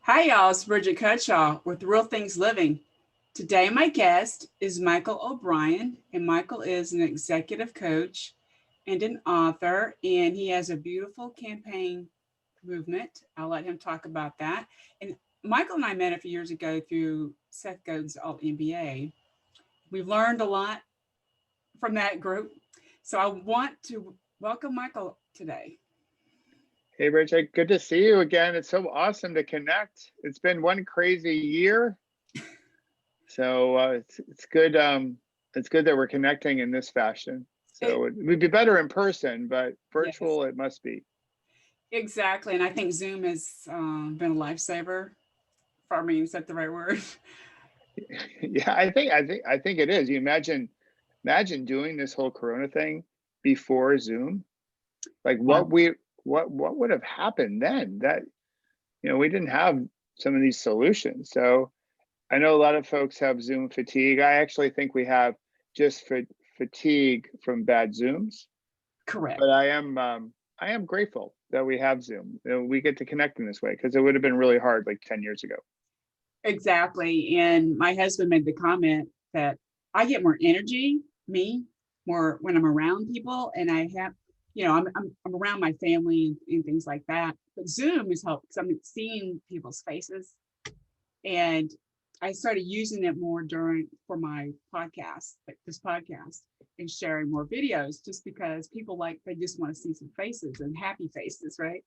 Hi, y'all. It's Bridget Cutshaw with Real Things Living. Today, my guest is Michael O'Brien, and Michael is an executive coach and an author, and he has a beautiful campaign movement. I'll let him talk about that. And Michael and I met a few years ago through Seth Godin's Alt MBA. We've learned a lot from that group. So I want to welcome Michael today. Hey, Richard, good to see you again. It's so awesome to connect. It's been one crazy year. So it's good. It's good that we're connecting in this fashion. So it would be better in person, but virtual Yes, it must be. exactly. And I think Zoom has been a lifesaver for me. Is that the right word? Yeah, I think it is. You imagine doing this whole Corona thing before Zoom. Like Wow. what would have happened then? That we didn't have some of these solutions. So I know a lot of folks have Zoom fatigue. I actually think we have just fatigue from bad Zooms, Correct. but I am grateful that we have Zoom. We get to connect in this way because it would have been really hard like 10 years ago. Exactly. And my husband made the comment that I get more energy, more when I'm around people, and I have, I'm around my family and things like that. But Zoom has helped because I'm seeing people's faces, and I started using it more for my podcast, like this podcast, and sharing more videos, just because people they just want to see some faces and happy faces, right?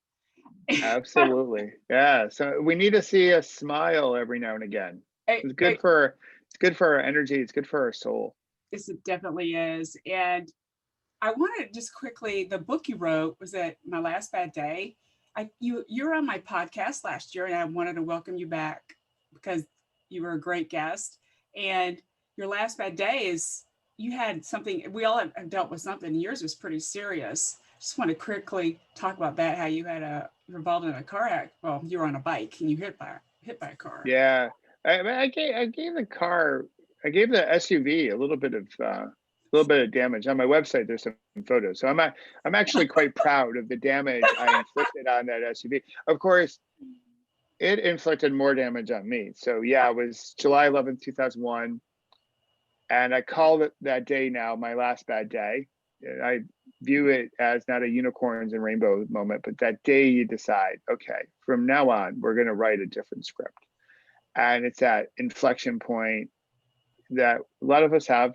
Absolutely. Yeah. So we need to see a smile every now and again. it, It's good it, for it's good for our energy. It's good for our soul. it definitely is. And I wanted just quickly, the book you wrote was at My Last Bad Day. You were on my podcast last year, and I wanted to welcome you back because you were a great guest. And your last bad day is you had something. We all have dealt with something. Yours was pretty serious. Just want to quickly talk about that. How you had you're involved in a car act. Well, you were on a bike and you hit by a car. Yeah. I gave the car, I gave the SUV a little bit of damage. On my website there's some photos. So I'm actually quite proud of the damage I inflicted on that SUV. Of course, it inflicted more damage on me. So yeah, it was July 11th, 2001. And I call it that day now my last bad day. I view it as not a unicorns and rainbow moment, but that day you decide, okay, from now on, we're going to write a different script. And it's that inflection point that a lot of us have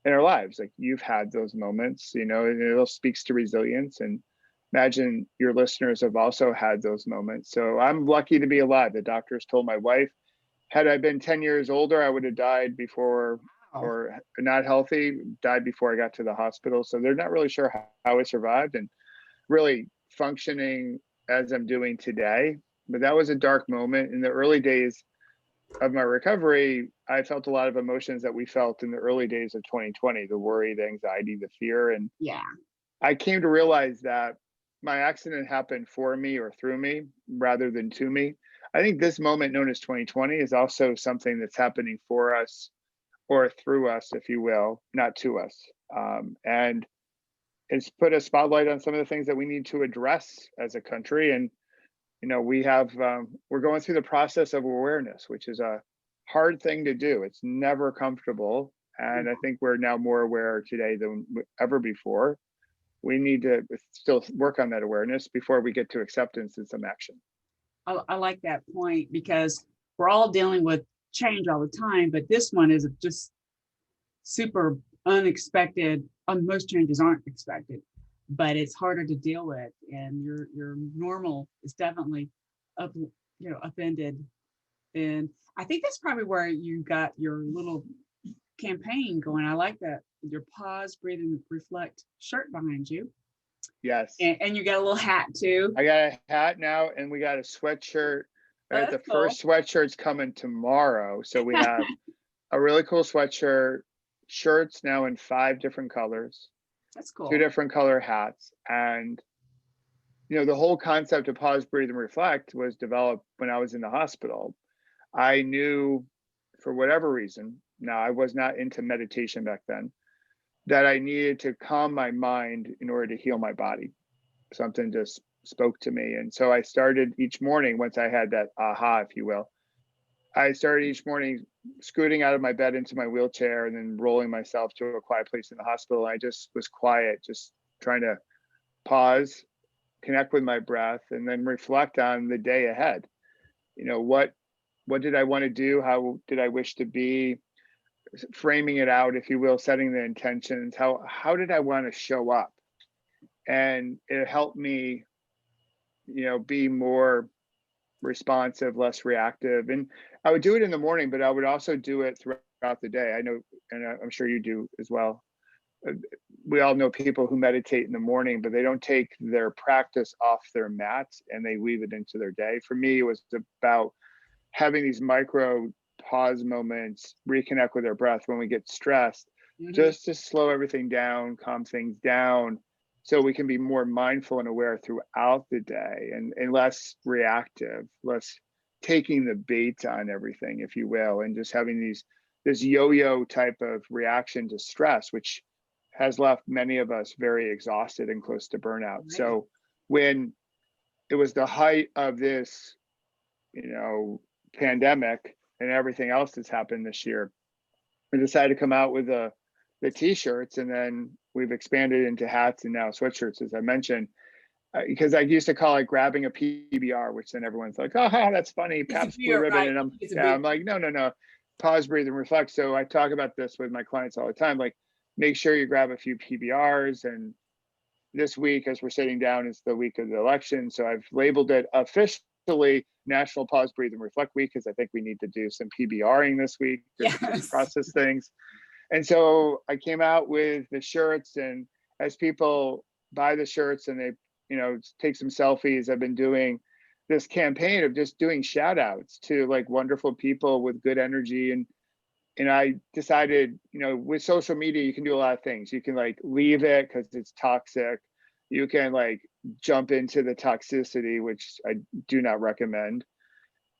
in our lives. Like you've had those moments, and it all speaks to resilience. And imagine your listeners have also had those moments. So I'm lucky to be alive. The doctors told my wife, had I been 10 years older, I would have died before, Wow. or not healthy, died before I got to the hospital. So they're not really sure how I survived and really functioning as I'm doing today. But that was a dark moment. In the early days of my recovery, I felt a lot of emotions that we felt in the early days of 2020, the worry, the anxiety, the fear. And Yeah. I came to realize that my accident happened for me or through me rather than to me. I think this moment known as 2020 is also something that's happening for us or through us, if you will, not to us. And it's put a spotlight on some of the things that we need to address as a country. And we're going through the process of awareness, which is a hard thing to do. It's never comfortable. And I think we're now more aware today than ever before. We need to still work on that awareness before we get to acceptance and some action. I like that point because we're all dealing with change all the time, but this one is just super unexpected. Most changes aren't expected, but it's harder to deal with, and your normal is definitely upended. And I think that's probably where you got your little campaign going. I like that, your pause, breathe, and reflect shirt behind you, Yes. and you got a little hat too. I got a hat now and we got a sweatshirt. Oh, Right, that's the cool. first sweatshirt's coming tomorrow. So we have a really cool sweatshirt, shirts now in 5 different colors, That's 2 cool. different color hats. And the whole concept of pause, breathe, and reflect was developed when I was in the hospital. I knew, for whatever reason, now I was not into meditation back then, that I needed to calm my mind in order to heal my body. Something just spoke to me. And so I started each morning, once I had that aha, if you will, I started each morning scooting out of my bed into my wheelchair and then rolling myself to a quiet place in the hospital. I just was quiet, just trying to pause, connect with my breath, and then reflect on the day ahead. You know, what did I want to do? How did I wish to be? Framing it out, if you will, setting the intentions. How did I want to show up? And it helped me, be more responsive, less reactive. And I would do it in the morning, but I would also do it throughout the day. I know, and I'm sure you do as well. We all know people who meditate in the morning, but they don't take their practice off their mat and they weave it into their day. For me, it was about having these micro pause moments, reconnect with our breath when we get stressed, just to slow everything down, calm things down, so we can be more mindful and aware throughout the day, and less reactive, less taking the bait on everything, if you will, and just having this yo-yo type of reaction to stress, which has left many of us very exhausted and close to burnout. Right. So when it was the height of this, pandemic and everything else that's happened this year, we decided to come out with the T-shirts, and then we've expanded into hats and now sweatshirts, as I mentioned, because I used to call it grabbing a PBR, which then everyone's like, "Oh, that's funny, Pabst Blue Ribbon," right. and I'm like, no, pause, breathe, and reflect. So I talk about this with my clients all the time, like, make sure you grab a few PBRs. And this week, as we're sitting down, is the week of the election, so I've labeled it officially National Pause, Breathe, and Reflect Week, because I think we need to do some PBRing this week, just process things. And so I came out with the shirts, and as people buy the shirts and they, take some selfies, I've been doing this campaign of just doing shout outs to like wonderful people with good energy. And I decided, with social media, you can do a lot of things. You can like leave it because it's toxic. You can like jump into the toxicity, which I do not recommend.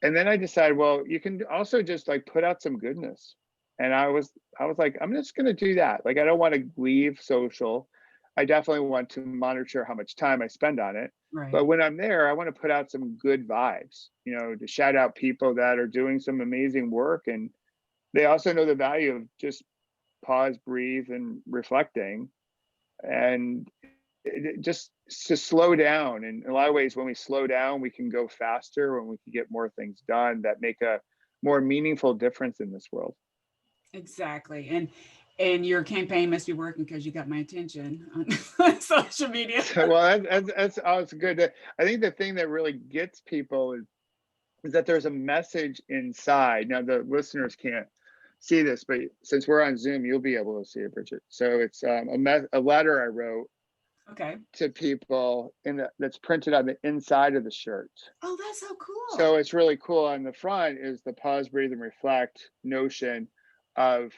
And then I decided, well, you can also just like put out some goodness. And I was like, I'm just going to do that. Like, I don't want to leave social. I definitely want to monitor how much time I spend on it. Right. But when I'm there, I want to put out some good vibes, to shout out people that are doing some amazing work. And they also know the value of just pause, breathe, and reflecting. And just to slow down. And in a lot of ways, when we slow down, we can go faster, when we can get more things done that make a more meaningful difference in this world. Exactly. And your campaign must be working because you got my attention on social media. Well, that's good. I think the thing that really gets people is that there's a message inside. Now, the listeners can't see this, but since we're on Zoom, you'll be able to see it, Bridget. So it's a letter I wrote to people that's printed on the inside of the shirt. Oh, that's so cool. So it's really cool. On the front is the pause, breathe, and reflect notion of,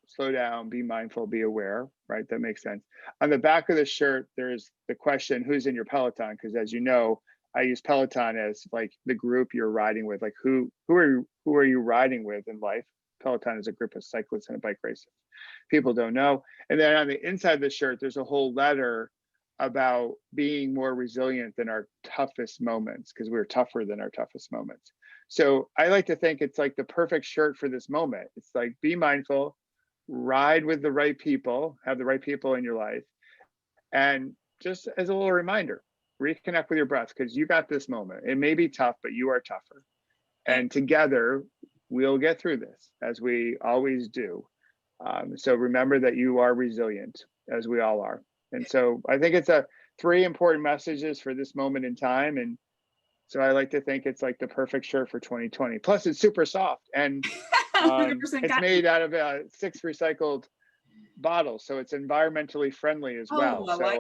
slow down, be mindful, be aware, right? That makes sense. On the back of the shirt, there's the question, who's in your Peloton? Because as you know, I use Peloton as like the group you're riding with, like who are you riding with in life? Peloton is a group of cyclists and bike racers. People don't know. And then on the inside of the shirt, there's a whole letter about being more resilient than our toughest moments, because we're tougher than our toughest moments. So I like to think it's like the perfect shirt for this moment. It's like, be mindful, ride with the right people, have the right people in your life. And just as a little reminder, reconnect with your breath, because you got this moment. It may be tough, but you are tougher. And together we'll get through this, as we always do. So remember that you are resilient, as we all are. And so I think it's three important messages for this moment in time. And so I like to think it's like the perfect shirt for 2020. Plus, it's super soft, and 100% it's made out of 6 recycled bottles, so it's environmentally friendly as well. I so like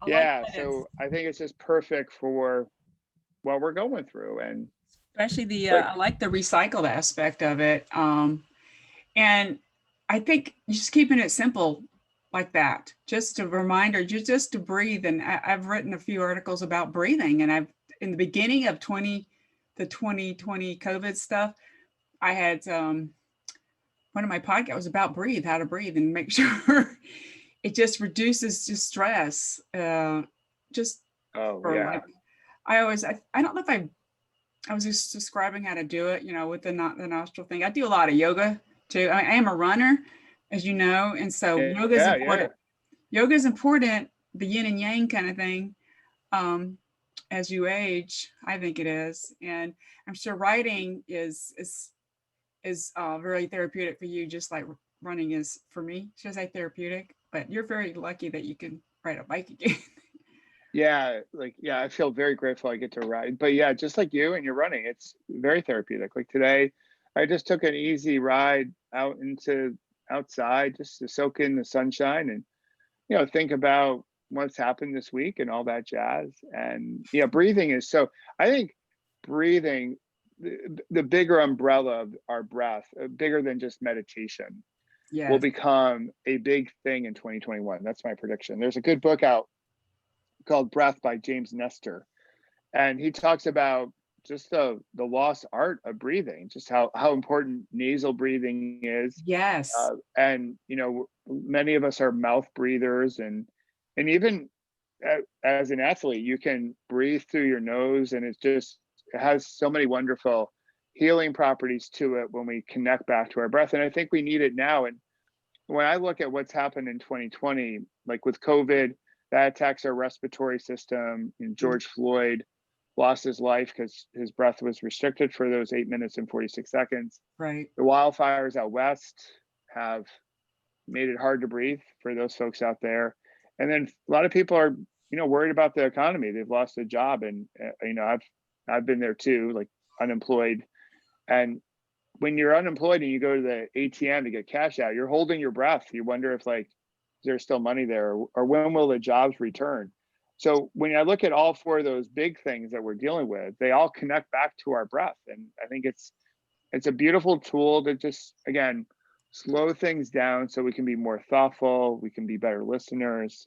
that. So I think it's just perfect for what we're going through. And especially I like the recycled aspect of it. And I think just keeping it simple like that, just a reminder, just to breathe. And I've written a few articles about breathing, and in the beginning of the 2020 COVID stuff, I had one of my podcasts was about how to breathe and make sure it just reduces just stress. Just Oh or yeah. like, I don't know if I was just describing how to do it, with the nostril thing. I do a lot of yoga too. I am a runner, as you know, and so Yeah, yoga is yeah. important. Yoga is important, the yin and yang kind of thing. Um, as you age, I think it is, and I'm sure writing is very therapeutic for you, just like running is for me. Should I say therapeutic? But you're very lucky that you can ride a bike again. Yeah, like yeah, I feel very grateful I get to ride. But yeah, just like you and you're running, it's very therapeutic. Like today, I just took an easy ride out into outside just to soak in the sunshine and think about what's happened this week and all that jazz. And yeah, breathing is so I think breathing the bigger umbrella of our breath, bigger than just meditation, will Yes. become a big thing in 2021. That's my prediction. There's a good book out called Breath by James Nestor, and he talks about just the lost art of breathing, just how important nasal breathing is. Yes. And many of us are mouth breathers, and even as an athlete, you can breathe through your nose, and it has so many wonderful healing properties to it when we connect back to our breath. And I think we need it now. And when I look at what's happened in 2020, like with COVID, that attacks our respiratory system. And Mm, George Floyd lost his life because his breath was restricted for those 8 minutes and 46 seconds. right. The wildfires out west have made it hard to breathe for those folks out there. And then a lot of people are, worried about the economy. They've lost a job, and I've been there too, like unemployed. And when you're unemployed and you go to the ATM to get cash out, you're holding your breath. You wonder if like there's still money there, or when will the jobs return? So when I look at all four of those big things that we're dealing with, they all connect back to our breath. And I think it's a beautiful tool to just again slow things down so we can be more thoughtful, we can be better listeners,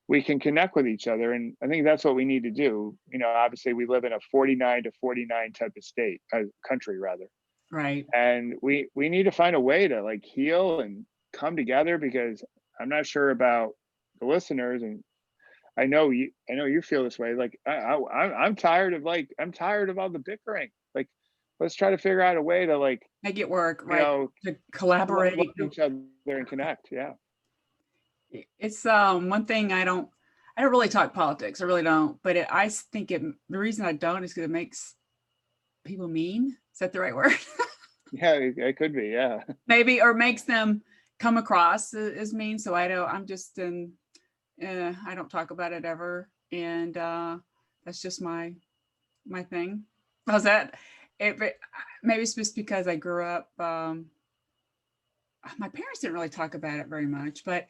we can connect with each other. And I think that's what we need to do. Obviously we live in a 49 to 49 type of state, country rather, Right. and we need to find a way to like heal and come together, because I'm not sure about the listeners, and I know you feel this way. Like I'm tired of all the bickering. Like let's try to figure out a way to like Make it work, you right? know To love collaborate. each other and connect. Yeah. It's one thing I don't really talk politics. I really don't. But I think the reason I don't is because it makes people mean. Is that the right word? Yeah, it could be. Yeah. Maybe, or makes them come across as mean. So I'm just I don't talk about it ever, and that's just my thing. How's that? Maybe it's just because I grew up. My parents didn't really talk about it very much, but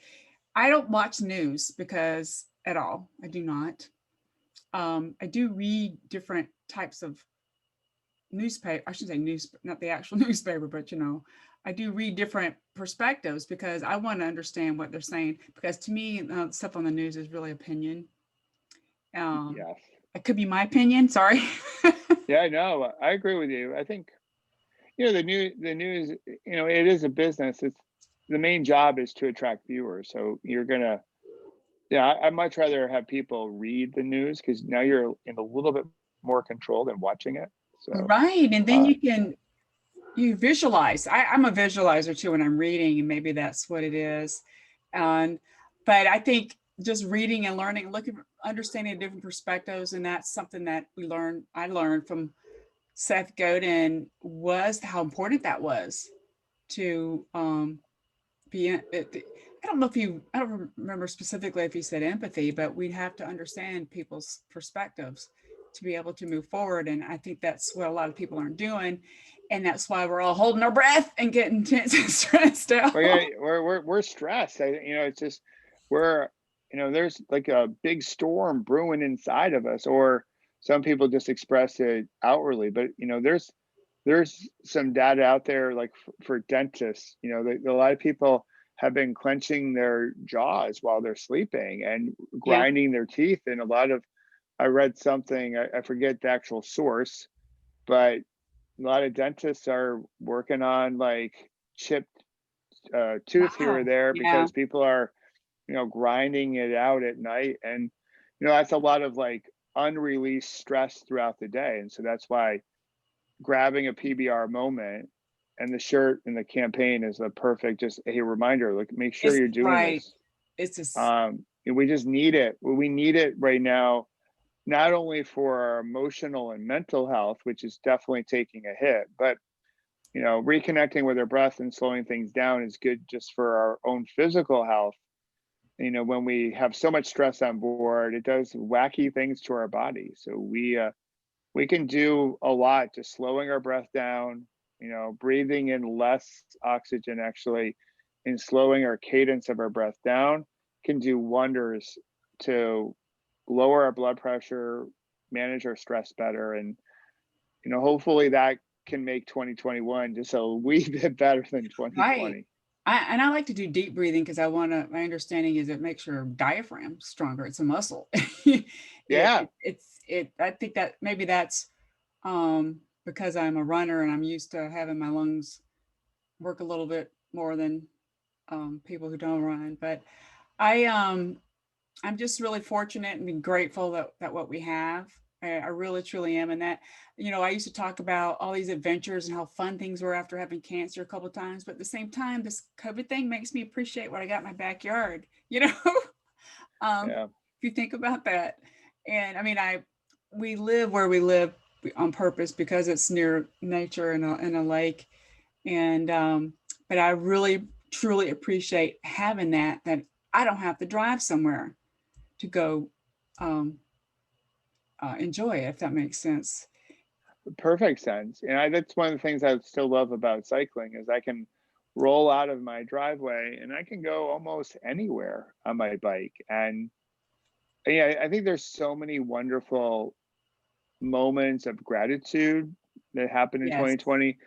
I don't watch news because at all. I do not. I do read different types of newspaper. I should say news, not the actual newspaper, but I do read different perspectives because I want to understand what they're saying. Because to me, stuff on the news is really opinion. Um, Yes. it could be my opinion. Sorry. Yeah. No, I agree with you. I think the news. It is a business. It's the main job is to attract viewers. So you're gonna Yeah, I'd much rather have people read the news because now you're in a little bit more control than watching it. So, Right, and then uh, you visualize. I'm a visualizer too when I'm reading, and maybe that's what it is. And but I think just reading and learning, looking, understanding different perspectives, and that's something that I learned from Seth Godin, was how important that was to be. I don't know if I don't remember specifically if he said empathy, but we have to understand people's perspectives to be able to move forward. And I think that's what a lot of people aren't doing. And that's why we're all holding our breath and getting tense and stressed out. well, yeah, we're stressed. It's just we're, there's like a big storm brewing inside of us, or some people just express it outwardly. But there's some data out there, like for dentists. A lot of people have been clenching their jaws while they're sleeping and Yeah. grinding their teeth, and a lot of I read something, I forget the actual source, but a lot of dentists are working on like chipped tooth here or Wow. there Yeah. because people are, grinding it out at night. And, that's a lot of like unreleased stress throughout the day. And so that's why grabbing a PBR moment, and the shirt and the campaign is a perfect, just a reminder, like, make sure It's you're doing right. this. It's just, And we just need it. We need it right now, not only for our emotional and mental health, which is definitely taking a hit, but reconnecting with our breath and slowing things down is good just for our own physical health. When we have so much stress on board, it does wacky things to our body. So we can do a lot just slowing our breath down, breathing in less oxygen actually, and slowing our cadence of our breath down can do wonders to lower our blood pressure, manage our stress better. And, hopefully that can make 2021 just a wee bit better than right. 2020. And I like to do deep breathing because my understanding is it makes your diaphragm stronger. It's a muscle. Yeah. I think that maybe that's because I'm a runner and I'm used to having my lungs work a little bit more than people who don't run. But I I'm just really fortunate and grateful that what we have. I really truly am. And that, I used to talk about all these adventures and how fun things were after having cancer a couple of times. But at the same time, this COVID thing makes me appreciate what I got in my backyard, Yeah. if you think about that. And I mean, we live where we live on purpose because it's near nature and a lake. And, but I really, truly appreciate having that I don't have to drive somewhere to go enjoy it, if that makes sense. Perfect sense. And that's one of the things I still love about cycling is I can roll out of my driveway and I can go almost anywhere on my bike. And yeah, I think there's so many wonderful moments of gratitude that happened in Yes. 2020.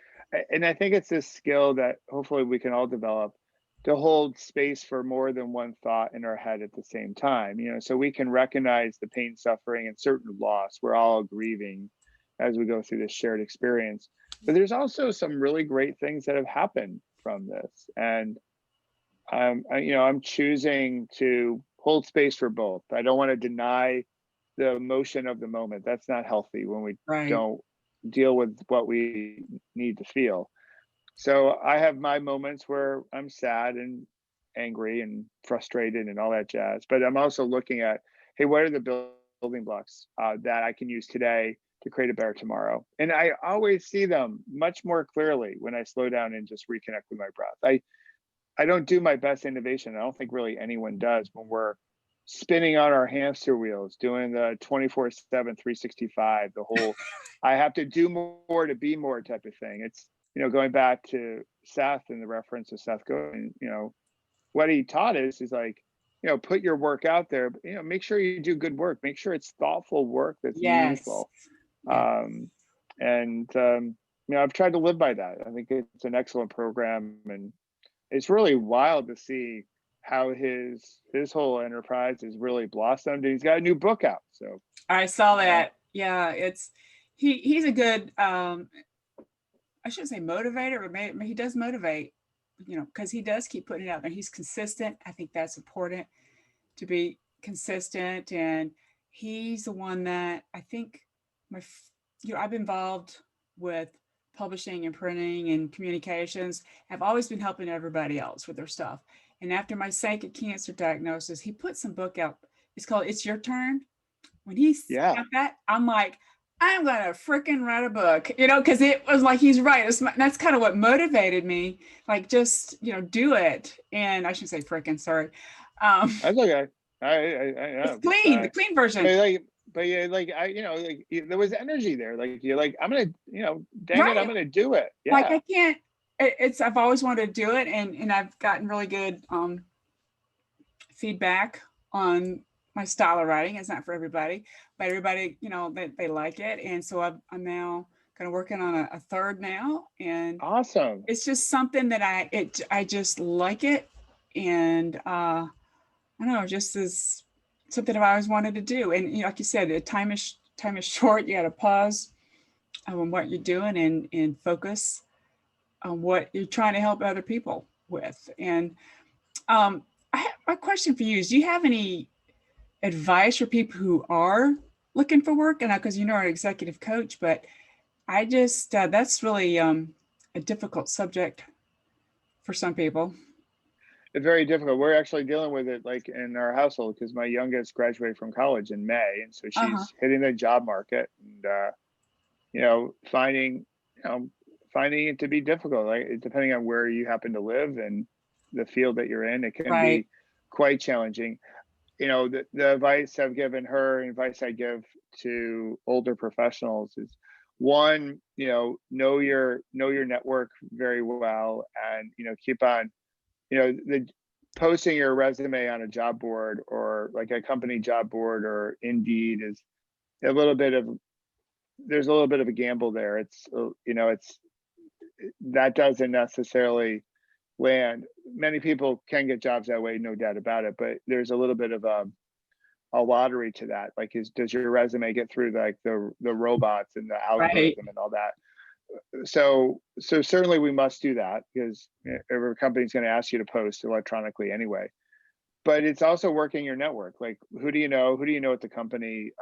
And I think it's this skill that hopefully we can all develop to hold space for more than one thought in our head at the same time, so we can recognize the pain, suffering, and certain loss. We're all grieving as we go through this shared experience. But there's also some really great things that have happened from this. And I'm choosing to hold space for both. I don't want to deny the emotion of the moment. That's not healthy when we Right. don't deal with what we need to feel. So I have my moments where I'm sad and angry and frustrated and all that jazz. But I'm also looking at, hey, what are the building blocks that I can use today to create a better tomorrow? And I always see them much more clearly when I slow down and just reconnect with my breath. I don't do my best innovation. I don't think really anyone does when we're spinning on our hamster wheels, doing the 24/7, 365, the whole I have to do more to be more type of thing. It's, going back to Seth and the reference of Seth Godin, what he taught us is like, put your work out there, but, make sure you do good work. Make sure it's thoughtful work that's Yes. meaningful. Yeah. I've tried to live by that. I think it's an excellent program, and it's really wild to see how his whole enterprise has really blossomed. And he's got a new book out. So I saw uh, that. Yeah, he's a good I shouldn't say motivator, but maybe he does motivate, because he does keep putting it out there. He's consistent. I think that's important to be consistent. And he's the one that I think I've been involved with publishing and printing and communications. I've always been helping everybody else with their stuff. And after my second cancer diagnosis, he put some book out. It's called It's Your Turn. When he's yeah, got that, I'm like, I'm gonna freaking write a book, because it was like he's right. That's kind of what motivated me. Like, just do it. And I should say freaking. Sorry. that's okay. I It's know. clean, the clean version. But yeah, like there was energy there. Like you're like, I'm gonna, dang it, I'm Right. gonna do it. Like, Yeah. I can't. I've always wanted to do it, and I've gotten really good feedback on my style of writing. It's not for everybody, but everybody, they like it. And so I'm now kind of working on a third now, and Awesome. it's just something that I just like it. And I don't know, just as something I've always wanted to do. And like you said, the time is short. You got to pause on what you're doing and focus on what you're trying to help other people with. And I have a question for you: is do you have any advice for people who are looking for work? And because you know, I'm an executive coach, but I just that's really a difficult subject for some people. It's very difficult. We're actually dealing with it like in our household because my youngest graduated from college in May, and so Uh-huh. she's hitting the job market, and you know, finding it to be difficult, like depending on where you happen to live and the field that you're in, it can Right. be quite challenging. You know, the advice I've given her and advice I give to older professionals is one, you know your network very well, and you know, keep on, you know, the posting your resume on a job board or like a company job board or Indeed is a little bit of there's a little bit of a gamble there. It's you know, it's that doesn't necessarily land. Many people can get jobs that way, no doubt about it, but there's a little bit of a lottery to that. Like, does your resume get through like the robots and the Right. algorithm and all that? So certainly we must do that because every company's going to ask you to post electronically anyway. But it's also working your network. Like, who do you know? Who do you know at the company?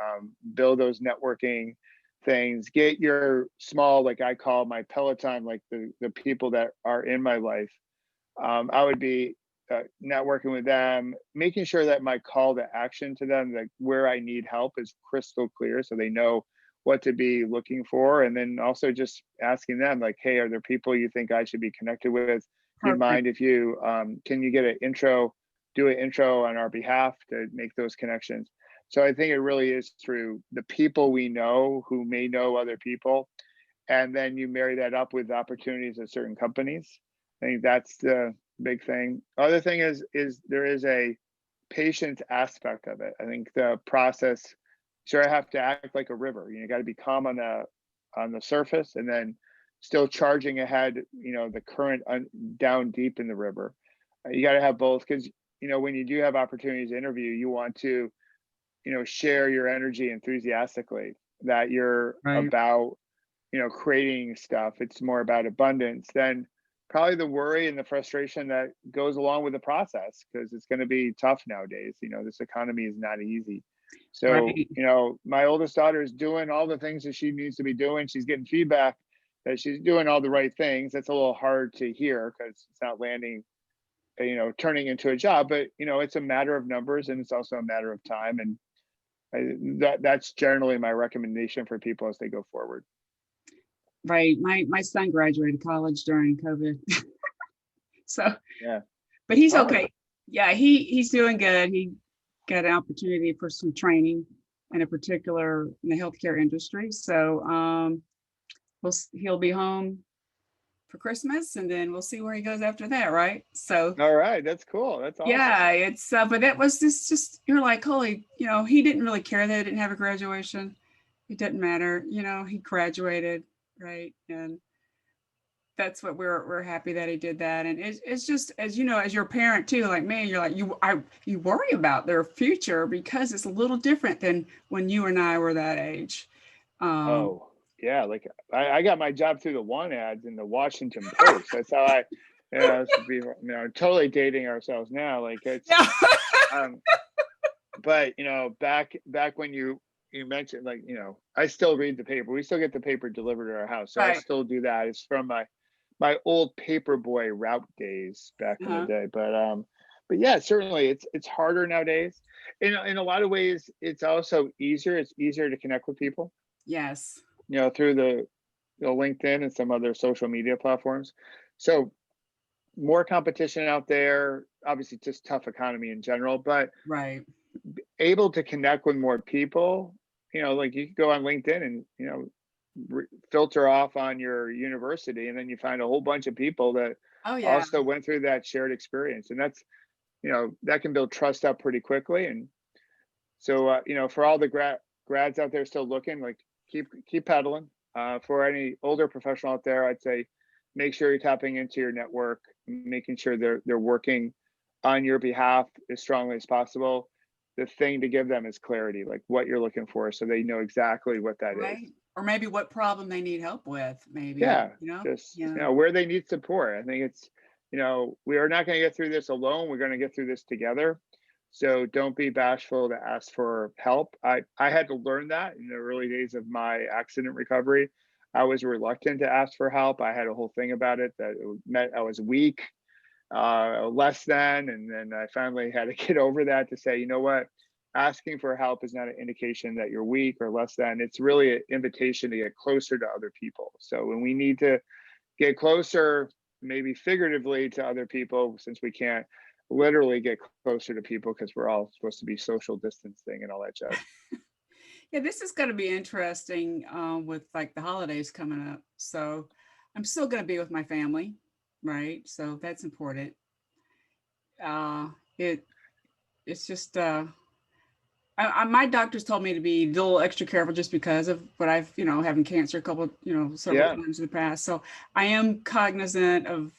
Build those networking things. Get your small, like I call my Peloton, like the people that are in my life. I would be networking with them, making sure that my call to action to them, like where I need help, is crystal clear, so they know what to be looking for. And then also just asking them, like, hey, are there people you think I should be connected with? Do you Perfect. mind if you can you get an intro, do an intro on our behalf to make those connections? So I think it really is through the people we know who may know other people, and then you marry that up with opportunities at certain companies. I think that's the big thing. Other thing is there is a patience aspect of it. I think the process, sure, I have to act like a river. You know, got to be calm on the surface, and then still charging ahead. You know, the current down deep in the river. You got to have both because you know when you do have opportunities to interview, you want to, you know, share your energy enthusiastically. That you're Right. about, you know, creating stuff. It's more about abundance than probably the worry and the frustration that goes along with the process because it's going to be tough nowadays. You know, this economy is not easy. So, Right. you know, my oldest daughter is doing all the things that she needs to be doing. She's getting feedback that she's doing all the right things. That's a little hard to hear because it's not landing, you know, turning into a job. But, you know, it's a matter of numbers and it's also a matter of time. And that's generally my recommendation for people as they go forward. Right. My son graduated college during COVID. So, Yeah. but he's Oh, okay. Yeah, he's doing good. He got an opportunity for some training in a particular in the healthcare industry. So he'll be home for Christmas and then we'll see where he goes after that, right? So all right. That's cool. That's awesome. yeah, it's but that was just you're like, holy, you know, he didn't really care that he didn't have a graduation. It didn't matter, you know, he graduated, right? And that's what we're happy that he did that. And it's just, as you know, as your parent too, like me, you're like you worry about their future because it's a little different than when you and I were that age. um Oh, yeah. Like I got my job through the one ads in the Washington Post. That's how I, you know, this would be, you know, totally dating ourselves now. Like it's, yeah. um, but you know, back when you mentioned, like, you know, I still read the paper. We still get the paper delivered to our house, so I Right. still do that. It's from my old paperboy route days back in the Uh-huh. day. But yeah, certainly it's harder nowadays. In a lot of ways, it's also easier. It's easier to connect with people, Yes. you know, through the LinkedIn and some other social media platforms. So more competition out there. Obviously, just tough economy in general, but Right. able to connect with more people. You know, like you could go on LinkedIn and, you know, filter off on your university, and then you find a whole bunch of people that Oh yeah. also went through that shared experience, and that's, you know, that can build trust up pretty quickly. And so, you know, for all the grads out there still looking, like keep pedaling. For any older professional out there, I'd say make sure you're tapping into your network, making sure they're working on your behalf as strongly as possible. The thing to give them is clarity, like what you're looking for, so they know exactly what that is. Right. Or maybe what problem they need help with, maybe, Yeah, you know? just, you Yeah. know, where they need support. I think it's, you know, we are not going to get through this alone. We're going to get through this together. So don't be bashful to ask for help. I had to learn that in the early days of my accident recovery. I was reluctant to ask for help. I had a whole thing about it that it meant I was weak, less than, and then I finally had to get over that to say, you know what, asking for help is not an indication that you're weak or less than. It's really an invitation to get closer to other people. So when we need to get closer, maybe figuratively, to other people, since we can't literally get closer to people because we're all supposed to be social distancing and all that jazz. Yeah, this is going to be interesting with like the holidays coming up. So I'm still going to be with my family, right? So that's important. Uh, it it's just my doctors told me to be a little extra careful just because of what I've, having cancer a couple, several Yeah, times in the past. So I am cognizant of.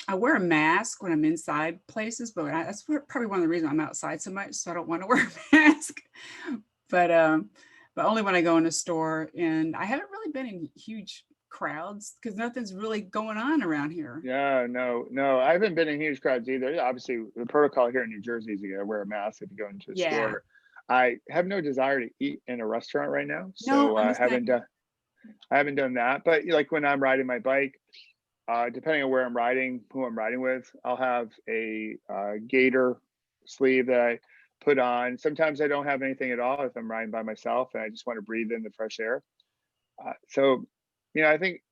I wear a mask when I'm inside places, but that's probably one of the reasons I'm outside so much. So I don't want to wear a mask. But only when I go in a store, and I haven't really been in huge crowds because nothing's really going on around here. yeah, no, I haven't been in huge crowds either. Obviously, the protocol here in New Jersey is you gotta wear a mask if you go into a Yeah. store. I have no desire to eat in a restaurant right now, No, so I'm I the haven't same. done I haven't done that. But like when I'm riding my bike, depending on where I'm riding, who I'm riding with, I'll have a gaiter sleeve that I put on. Sometimes I don't have anything at all if I'm riding by myself and I just want to breathe in the fresh air. So, I think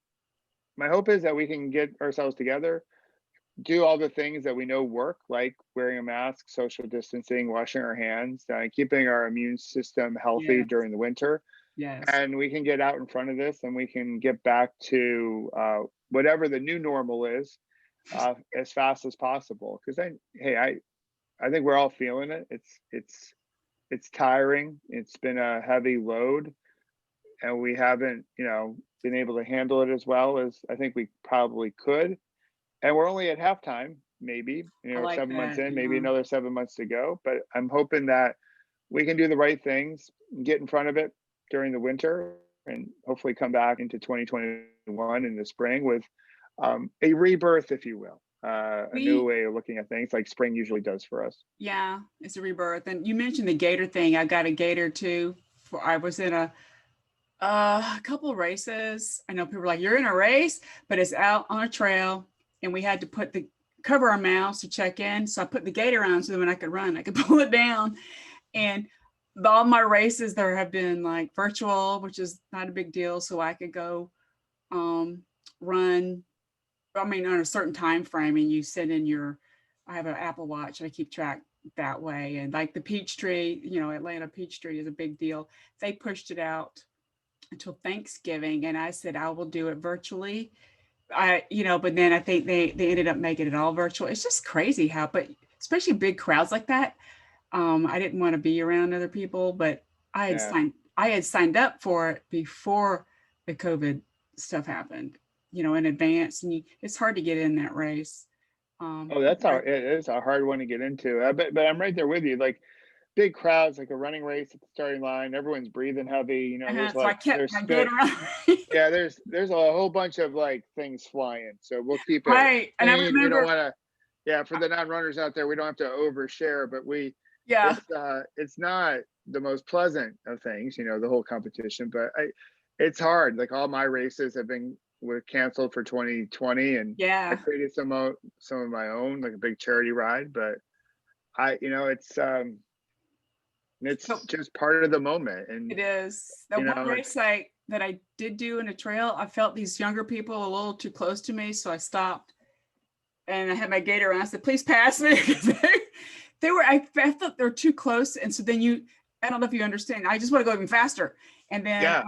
my hope is that we can get ourselves together, do all the things that we know work, like wearing a mask, social distancing, washing our hands, keeping our immune system healthy Yeah. during the winter, Yes. and we can get out in front of this and we can get back to whatever the new normal is as fast as possible. Because I think we're all feeling it. It's tiring. It's been a heavy load, and we haven't been able to handle it as well as I think we probably could. And we're only at halftime, maybe I like 7 months that. in, maybe Yeah. another 7 months to go. But I'm hoping that we can do the right things, get in front of it during the winter, and hopefully come back into 2021 in the spring with a rebirth, if you will, a new We, way of looking at things, like spring usually does for us. yeah, it's a rebirth. And you mentioned the gator thing. I got a gator too. I was in a couple of races. I know people are like, you're in a race, but it's out on a trail, and we had to cover our mouths to check in. So I put the gator on so that when I could run, I could pull it down. And all my races there have been like virtual, which is not a big deal. So I could go um, run. I mean, on a certain time frame, and you send in I have an Apple Watch, and I keep track that way. And like the Peachtree, Atlanta Peachtree is a big deal. They pushed it out until Thanksgiving, and I said I will do it virtually. But then I think they ended up making it all virtual. It's just crazy how, but especially big crowds like that. I didn't want to be around other people, but Yeah. I had signed up for it before the COVID stuff happened, in advance, and it's hard to get in that race. Oh, it is a hard one to get into. But I'm right there with you. Like big crowds, like a running race at the starting line, everyone's breathing heavy. So I kept There's my spit. gator on. Yeah, there's a whole bunch of like things flying. So we'll keep it Right. And I clean. We don't remember, want to. Yeah, for the non-runners out there, we don't have to overshare, but yeah, it's not the most pleasant of things, the whole competition. But it's hard. Like all my races were canceled for 2020, and I yeah. created some of my own, like a big charity ride. But it's So just part of the moment, and it is. The one it's race that I did do in a trail, I felt these younger people a little too close to me, so I stopped and I had my gator on. I said, "Please pass me," because they were. I thought they were too close, and so then I don't know if you understand. I just want to go even faster, and then yeah.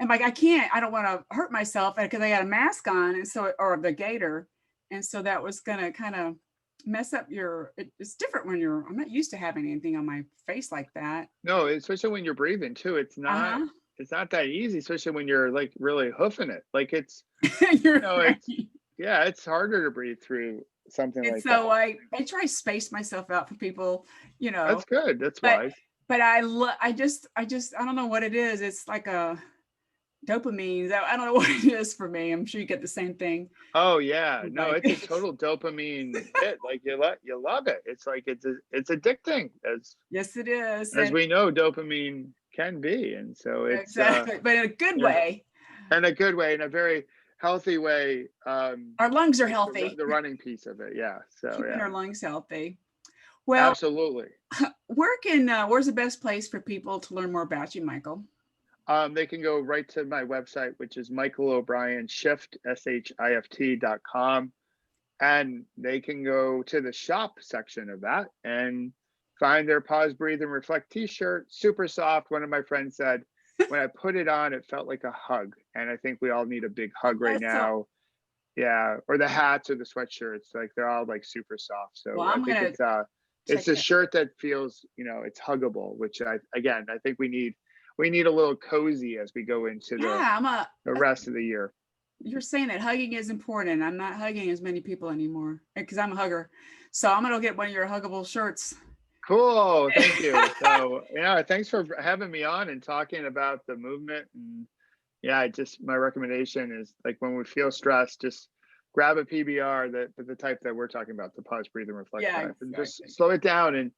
I'm like, I can't. I don't want to hurt myself because I got a mask on, and so or the gator, and so that was gonna kind of mess up it's different when I'm not used to having anything on my face like that. No, especially when you're breathing too. Uh-huh. It's not that easy, especially when you're like really hoofing it. Like You're right. it's yeah, it's harder to breathe through something And like so that. I try to space myself out for people, you know, That's good. That's but wise. I just I don't know what it is. It's like dopamine. I don't know what it is for me. I'm sure you get the same thing. Oh yeah, no, Like, it's a total dopamine hit. Like you love it. It's like it's addicting yes, it is. as And we know dopamine can be. And so it's exactly, but in a good yeah, way. in a good way, in a very healthy way. Our lungs are Just healthy, the running piece of it. Yeah. So keeping yeah, our lungs healthy. Well, absolutely. where's the best place for people to learn more about you, Michael? They can go right to my website, which is Michael O'Brien Shift, SHIFT.com. And they can go to the shop section of that and find their Pause, Breathe, and Reflect t-shirt. Super soft. One of my friends said, when I put it on, it felt like a hug. And I think we all need a big hug right That's so, now. Yeah. Or the hats or the sweatshirts. Like they're all like super soft. well, So I I'm think gonna check it's a that. shirt that feels, it's huggable, which I think we need a little cozy as we go into Yeah, the rest of the year. you're saying that hugging is important. I'm not hugging as many people anymore because I'm a hugger. So I'm gonna get one of your huggable shirts. Cool. Thank you. So, yeah, thanks for having me on and talking about the movement. And yeah, my recommendation is like when we feel stressed, just grab a PBR the type that we're talking about, the pause, breathe, and reflect Yeah, type, and just exactly. slow it down and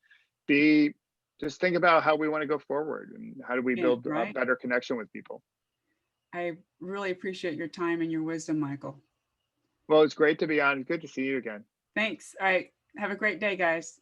be just think about how we want to go forward and how do we Yeah, build a right. better connection with people. I really appreciate your time and your wisdom, Michael. Well, it's great to be on. Good to see you again. Thanks. All right. Have a great day, guys.